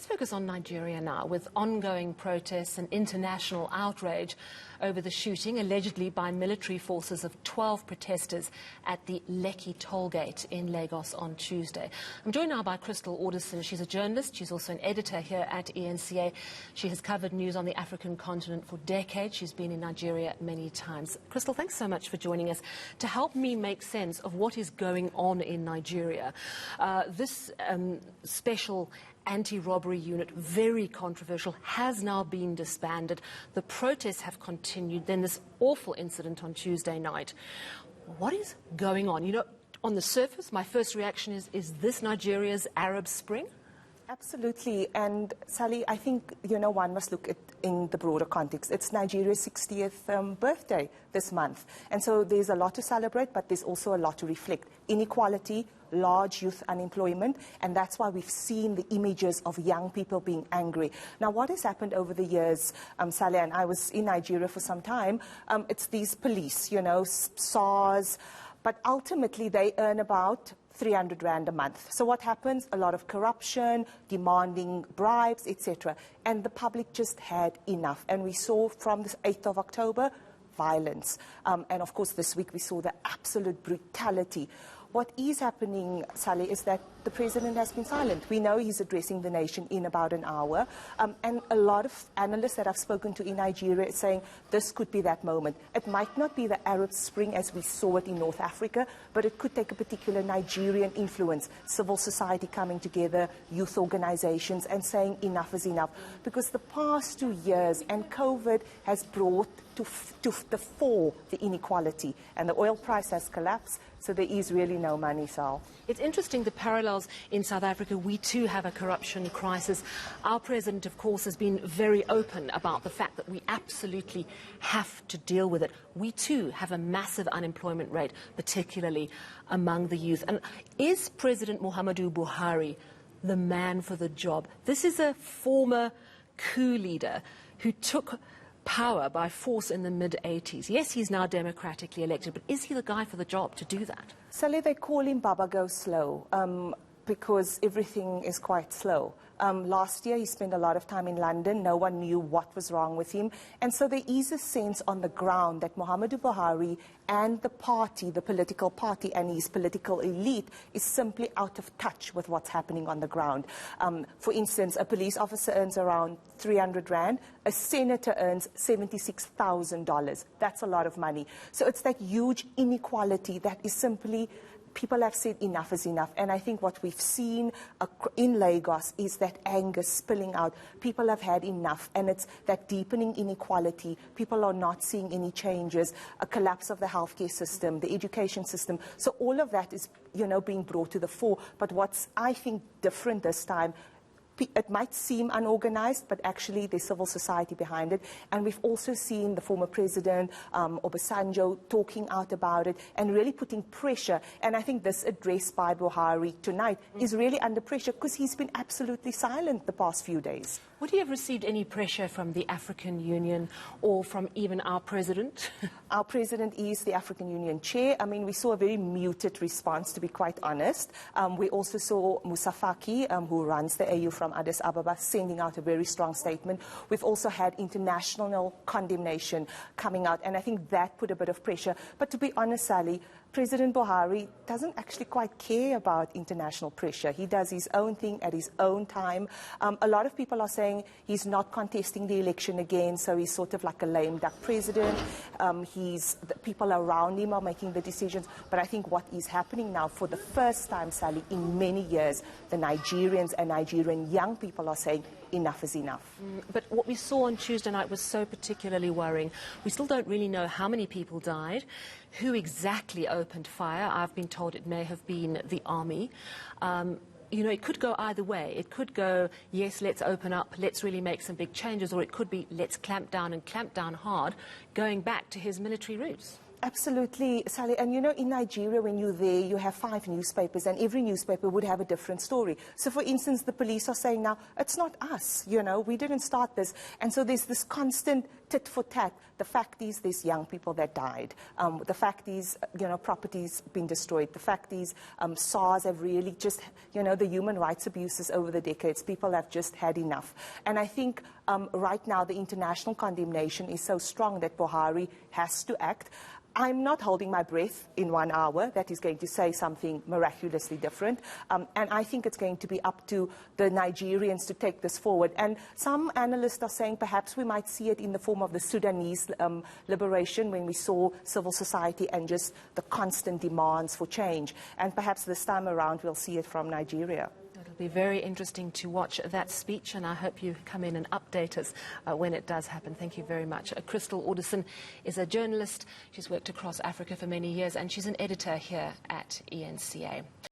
focus on Nigeria now, with ongoing protests and international outrage over the shooting, allegedly by military forces, of 12 protesters at the Lekki toll gate in Lagos on Tuesday. I'm joined now by Crystal Orderson. She's a journalist. She's also an editor here at eNCA. She has covered news on the African continent for decades. She's been in Nigeria many times. Crystal, thanks so much for joining us to help me make sense of what is going on in Nigeria. This special anti-robbery unit, very controversial, has now been disbanded. The protests have continued. Then this awful incident on Tuesday night. What is going on? You know, on the surface, my first reaction is this Nigeria's Arab Spring? Absolutely. And Sally, I think, one must look at in the broader context. It's Nigeria's 60th birthday this month. And so there's a lot to celebrate, but there's also a lot to reflect. Inequality, large youth unemployment, and that's why we've seen the images of young people being angry. Now, what has happened over the years, Sally, and I was in Nigeria for some time, it's these police, SARS, but ultimately they earn about 300 rand a month. So what happens? A lot of corruption, demanding bribes, etc. And the public just had enough. And we saw from the 8th of October, violence. And of course, this week we saw the absolute brutality. What is happening, Sally, is that the president has been silent. We know he's addressing the nation in about an hour. And a lot of analysts that I've spoken to in Nigeria are saying this could be that moment. It might not be the Arab Spring as we saw it in North Africa, but it could take a particular Nigerian influence, civil society coming together, youth organizations, and saying enough is enough. Because the past 2 years, and COVID has brought to the fore the inequality, and the oil price has collapsed, so there is really no money, Sal. It's interesting, the parallels in South Africa. We too have a corruption crisis. Our president, of course, has been very open about the fact that we absolutely have to deal with it. We too have a massive unemployment rate, particularly among the youth. And is President Muhammadu Buhari the man for the job? This is a former coup leader who took power by force in the mid-80s. Yes, he's now democratically elected, but is he the guy for the job to do that? Sally, they call him Baba Go Slow because everything is quite slow. Last year, he spent a lot of time in London. No one knew what was wrong with him. And so there is a sense on the ground that Muhammadu Buhari and the party, the political party and his political elite is simply out of touch with what's happening on the ground. For instance, a police officer earns around 300 rand. A senator earns $76,000. That's a lot of money. So it's that huge inequality that is simply... People have said enough is enough, and I think what we've seen in Lagos is that anger spilling out. People have had enough, and it's that deepening inequality. People are not seeing any changes, a collapse of the healthcare system, the education system. So all of that is, being brought to the fore. But what's, I think, different this time, it might seem unorganized, but actually there's civil society behind it. And we've also seen the former president, Obasanjo, talking out about it and really putting pressure. And I think this address by Buhari tonight is really under pressure because he's been absolutely silent the past few days. Would he have received any pressure from the African Union or from even our president? Our president is the African Union chair. I mean, we saw a very muted response, to be quite honest. We also saw Musa Faki, who runs the AU from Addis Ababa, sending out a very strong statement. We've also had international condemnation coming out, and I think that put a bit of pressure. But to be honest, Sally, President Buhari doesn't actually quite care about international pressure. He does his own thing at his own time. A lot of people are saying he's not contesting the election again, so he's sort of like a lame duck president. The people around him are making the decisions. But I think what is happening now, for the first time, Sally, in many years, the Nigerians and Nigerian young people are saying enough is enough. But what we saw on Tuesday night was so particularly worrying. We still don't really know how many people died, who exactly opened fire. I've been told it may have been the army. It could go either way. It could go, yes, let's open up, let's really make some big changes, or it could be, let's clamp down and clamp down hard, going back to his military roots. Absolutely, Sally. And in Nigeria, when you're there, you have 5 newspapers, and every newspaper would have a different story. So, for instance, the police are saying now, it's not us, we didn't start this. And so there's this constant tit for tat. The fact is there's young people that died. The fact is, property's been destroyed. The fact is SARS have really just, the human rights abuses over the decades. People have just had enough. And I think right now the international condemnation is so strong that Buhari has to act. I'm not holding my breath in 1 hour that he's going to say something miraculously different. And I think it's going to be up to the Nigerians to take this forward. And some analysts are saying perhaps we might see it in the form of the Sudanese liberation, when we saw civil society and just the constant demands for change. And perhaps this time around we'll see it from Nigeria. It'll be very interesting to watch that speech, and I hope you come in and update us when it does happen. Thank you very much. Crystal Orderson is a journalist. She's worked across Africa for many years, and she's an editor here at eNCA.